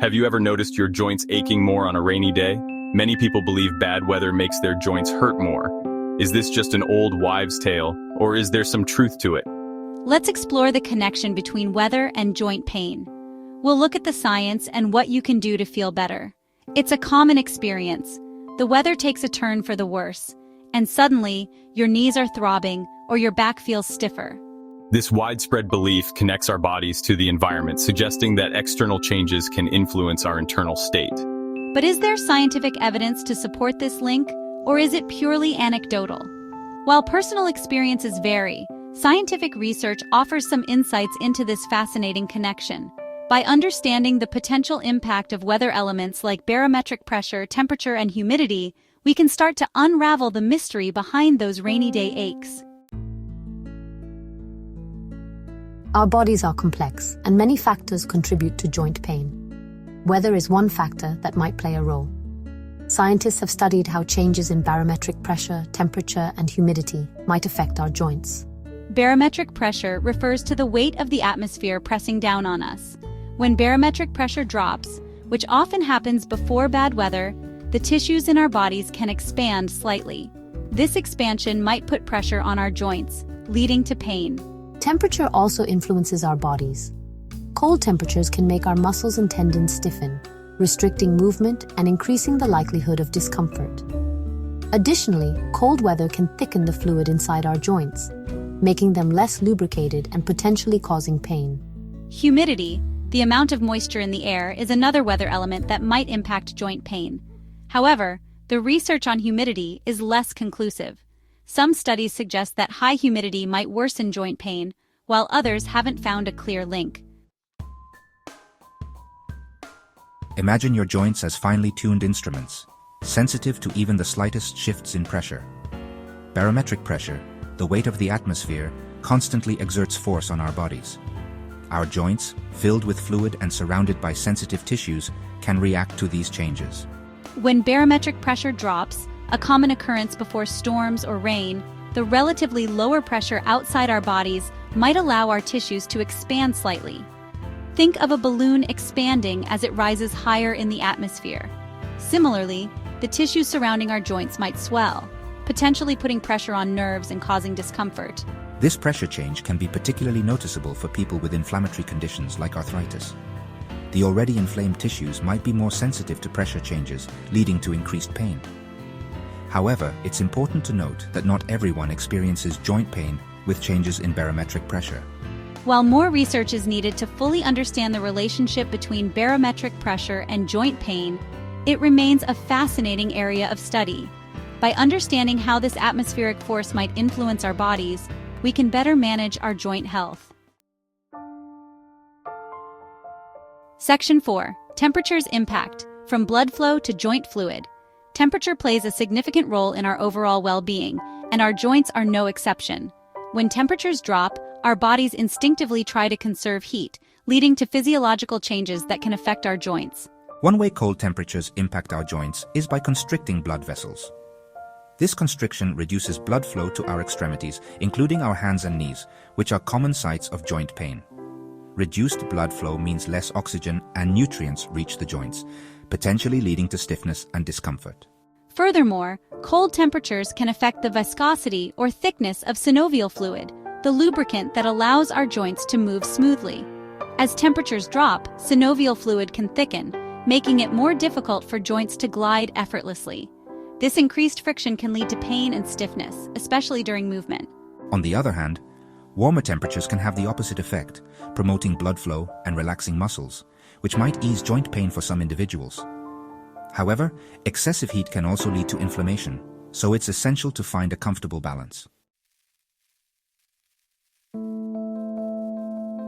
Have you ever noticed your joints aching more on a rainy day? Many people believe bad weather makes their joints hurt more. Is this just an old wives' tale, or is there some truth to it? Let's explore the connection between weather and joint pain. We'll look at the science and what you can do to feel better. It's a common experience. The weather takes a turn for the worse, and suddenly, your knees are throbbing or your back feels stiffer. This widespread belief connects our bodies to the environment, suggesting that external changes can influence our internal state. But is there scientific evidence to support this link, or is it purely anecdotal? While personal experiences vary, scientific research offers some insights into this fascinating connection. By understanding the potential impact of weather elements like barometric pressure, temperature, and humidity, we can start to unravel the mystery behind those rainy day aches. Our bodies are complex, and many factors contribute to joint pain. Weather is one factor that might play a role. Scientists have studied how changes in barometric pressure, temperature, and humidity might affect our joints. Barometric pressure refers to the weight of the atmosphere pressing down on us. When barometric pressure drops, which often happens before bad weather, the tissues in our bodies can expand slightly. This expansion might put pressure on our joints, leading to pain. Temperature also influences our bodies. Cold temperatures can make our muscles and tendons stiffen, restricting movement and increasing the likelihood of discomfort. Additionally, cold weather can thicken the fluid inside our joints, making them less lubricated and potentially causing pain. Humidity, the amount of moisture in the air, is another weather element that might impact joint pain. However, the research on humidity is less conclusive. Some studies suggest that high humidity might worsen joint pain, while others haven't found a clear link. Imagine your joints as finely tuned instruments, sensitive to even the slightest shifts in pressure. Barometric pressure, the weight of the atmosphere, constantly exerts force on our bodies. Our joints, filled with fluid and surrounded by sensitive tissues, can react to these changes. When barometric pressure drops, a common occurrence before storms or rain, the relatively lower pressure outside our bodies might allow our tissues to expand slightly. Think of a balloon expanding as it rises higher in the atmosphere. Similarly, the tissue surrounding our joints might swell, potentially putting pressure on nerves and causing discomfort. This pressure change can be particularly noticeable for people with inflammatory conditions like arthritis. The already inflamed tissues might be more sensitive to pressure changes, leading to increased pain. However, it's important to note that not everyone experiences joint pain with changes in barometric pressure. While more research is needed to fully understand the relationship between barometric pressure and joint pain, it remains a fascinating area of study. By understanding how this atmospheric force might influence our bodies, we can better manage our joint health. Section 4. Temperature's impact, from blood flow to joint fluid. Temperature plays a significant role in our overall well-being, and our joints are no exception. When temperatures drop, our bodies instinctively try to conserve heat, leading to physiological changes that can affect our joints. One way cold temperatures impact our joints is by constricting blood vessels. This constriction reduces blood flow to our extremities, including our hands and knees, which are common sites of joint pain. Reduced blood flow means less oxygen and nutrients reach the joints, potentially leading to stiffness and discomfort. Furthermore, cold temperatures can affect the viscosity or thickness of synovial fluid, the lubricant that allows our joints to move smoothly. As temperatures drop, synovial fluid can thicken, making it more difficult for joints to glide effortlessly. This increased friction can lead to pain and stiffness, especially during movement. On the other hand, warmer temperatures can have the opposite effect, promoting blood flow and relaxing muscles, which might ease joint pain for some individuals. However, excessive heat can also lead to inflammation, so it's essential to find a comfortable balance.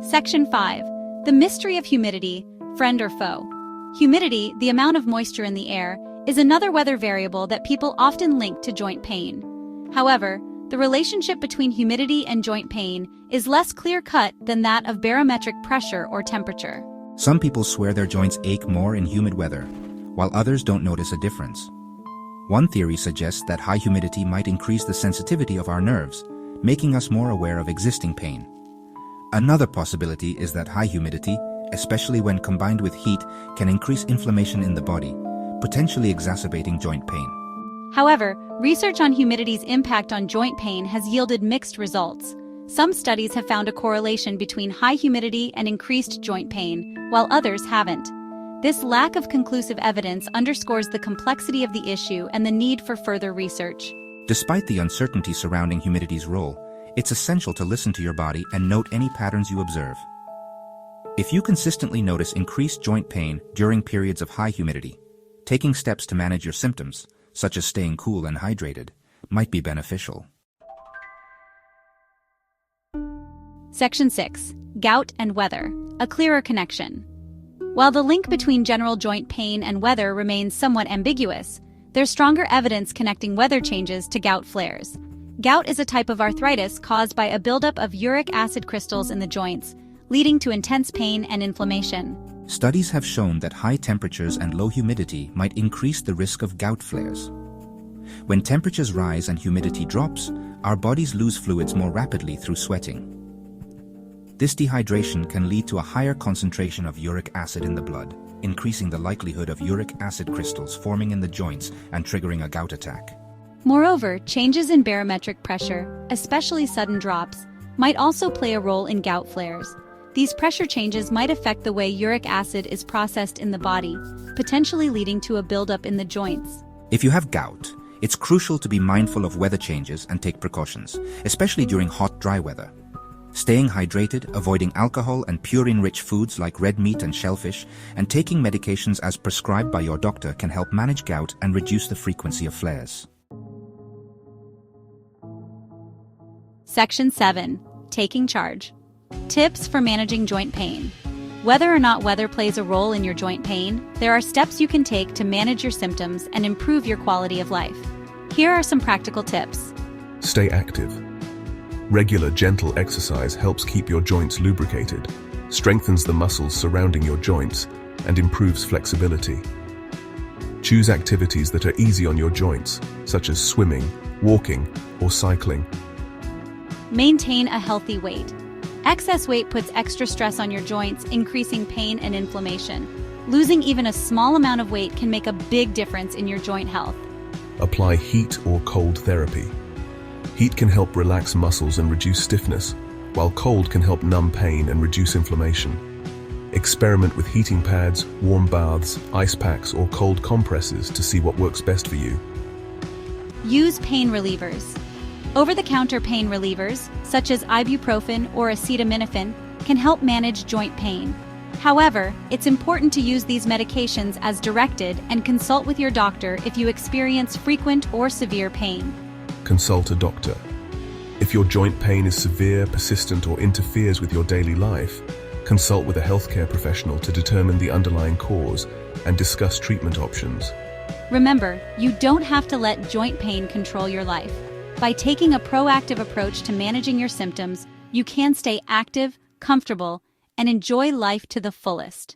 Section 5. The mystery of humidity, friend or foe. Humidity, the amount of moisture in the air, is another weather variable that people often link to joint pain. However, the relationship between humidity and joint pain is less clear-cut than that of barometric pressure or temperature. Some people swear their joints ache more in humid weather, while others don't notice a difference. One theory suggests that high humidity might increase the sensitivity of our nerves, making us more aware of existing pain. Another possibility is that high humidity, especially when combined with heat, can increase inflammation in the body, potentially exacerbating joint pain. However, research on humidity's impact on joint pain has yielded mixed results. Some studies have found a correlation between high humidity and increased joint pain, while others haven't. This lack of conclusive evidence underscores the complexity of the issue and the need for further research. Despite the uncertainty surrounding humidity's role, it's essential to listen to your body and note any patterns you observe. If you consistently notice increased joint pain during periods of high humidity, taking steps to manage your symptoms, such as staying cool and hydrated, might be beneficial. Section 6. Gout and weather. A clearer connection. While the link between general joint pain and weather remains somewhat ambiguous, there's stronger evidence connecting weather changes to gout flares. Gout is a type of arthritis caused by a buildup of uric acid crystals in the joints, leading to intense pain and inflammation. Studies have shown that high temperatures and low humidity might increase the risk of gout flares. When temperatures rise and humidity drops, our bodies lose fluids more rapidly through sweating. This dehydration can lead to a higher concentration of uric acid in the blood, increasing the likelihood of uric acid crystals forming in the joints and triggering a gout attack. Moreover, changes in barometric pressure, especially sudden drops, might also play a role in gout flares. These pressure changes might affect the way uric acid is processed in the body, potentially leading to a buildup in the joints. If you have gout, it's crucial to be mindful of weather changes and take precautions, especially during hot, dry weather. Staying hydrated, avoiding alcohol and purine-rich foods like red meat and shellfish, and taking medications as prescribed by your doctor can help manage gout and reduce the frequency of flares. Section 7. Taking charge. Tips for managing joint pain. Whether or not weather plays a role in your joint pain, there are steps you can take to manage your symptoms and improve your quality of life. Here are some practical tips. Stay active. Regular, gentle exercise helps keep your joints lubricated, strengthens the muscles surrounding your joints, and improves flexibility. Choose activities that are easy on your joints, such as swimming, walking, or cycling. Maintain a healthy weight. Excess weight puts extra stress on your joints, increasing pain and inflammation. Losing even a small amount of weight can make a big difference in your joint health. Apply heat or cold therapy. Heat can help relax muscles and reduce stiffness, while cold can help numb pain and reduce inflammation. Experiment with heating pads, warm baths, ice packs, or cold compresses to see what works best for you. Use pain relievers. Over-the-counter pain relievers, such as ibuprofen or acetaminophen, can help manage joint pain. However, it's important to use these medications as directed and consult with your doctor if you experience frequent or severe pain. Consult a doctor. If your joint pain is severe, persistent, or interferes with your daily life, consult with a healthcare professional to determine the underlying cause and discuss treatment options. Remember, you don't have to let joint pain control your life. By taking a proactive approach to managing your symptoms, you can stay active, comfortable, and enjoy life to the fullest.